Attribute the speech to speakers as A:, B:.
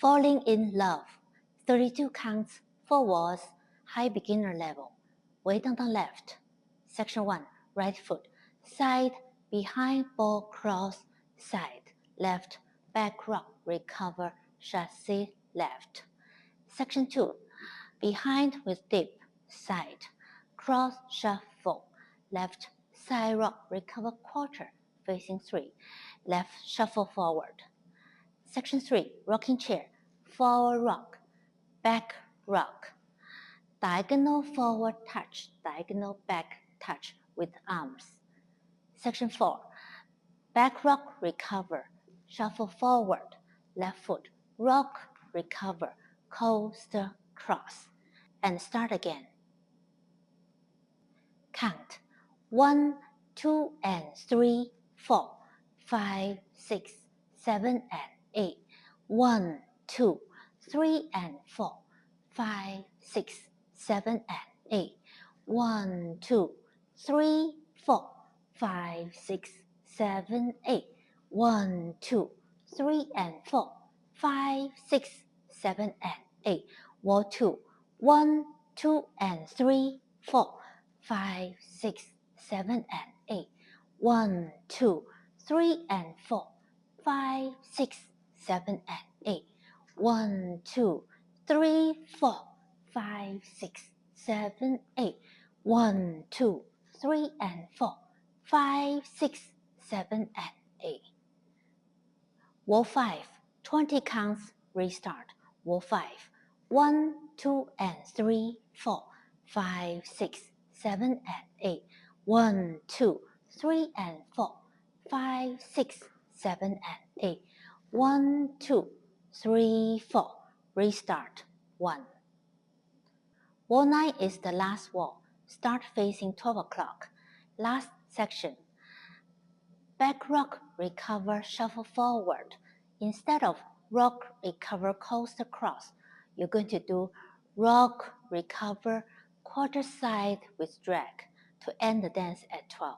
A: Falling in Love, 32 counts, 4 walls, high beginner level, way down the left. Section 1, right foot, side, behind, ball, cross, side, left, back rock, recover, chassé, left. Section 2, behind with dip, side, cross, shuffle, left, side rock, recover quarter, facing 3, left, shuffle forward. Section 3, rocking chair, forward rock, back rock, diagonal forward touch, diagonal back touch with arms. Section 4, back rock, recover, shuffle forward, left foot, rock, recover, coaster, cross, and start again. Count 1, 2, and 3, 4, 5, 6, 7, and 8. 1, 2, 3, and 4, 5, 6, 7, and 8. 1, 2, 3, 4, 5, 6, 7, 8. 1, 2, 3, and 4, 5, 6, 7, and 8. Wall 2, 1, 2, and 3, 4, 5, 6, 7, and 8. 1, 2, 3, and 4, 5, 6, 7, and 8. 1, 2, 3, 4, 5, 6, 7, 8. 1, 2, 3, and 4, 5, 6, 7, and 8. Wall 5, 20 counts, restart. Wall 5, 1, 2, and 3, 4, 5, 6, 7, and 8. 1, 2, 3, and 4, 5, 6, 7, and 8. 1, 2, 3, 4. Restart. 1. Wall 9 is the last wall. Start facing 12 o'clock. Last section. Back rock, recover, shuffle forward. Instead of rock, recover, coaster, cross, you're going to do rock, recover, quarter side with drag to end the dance at 12.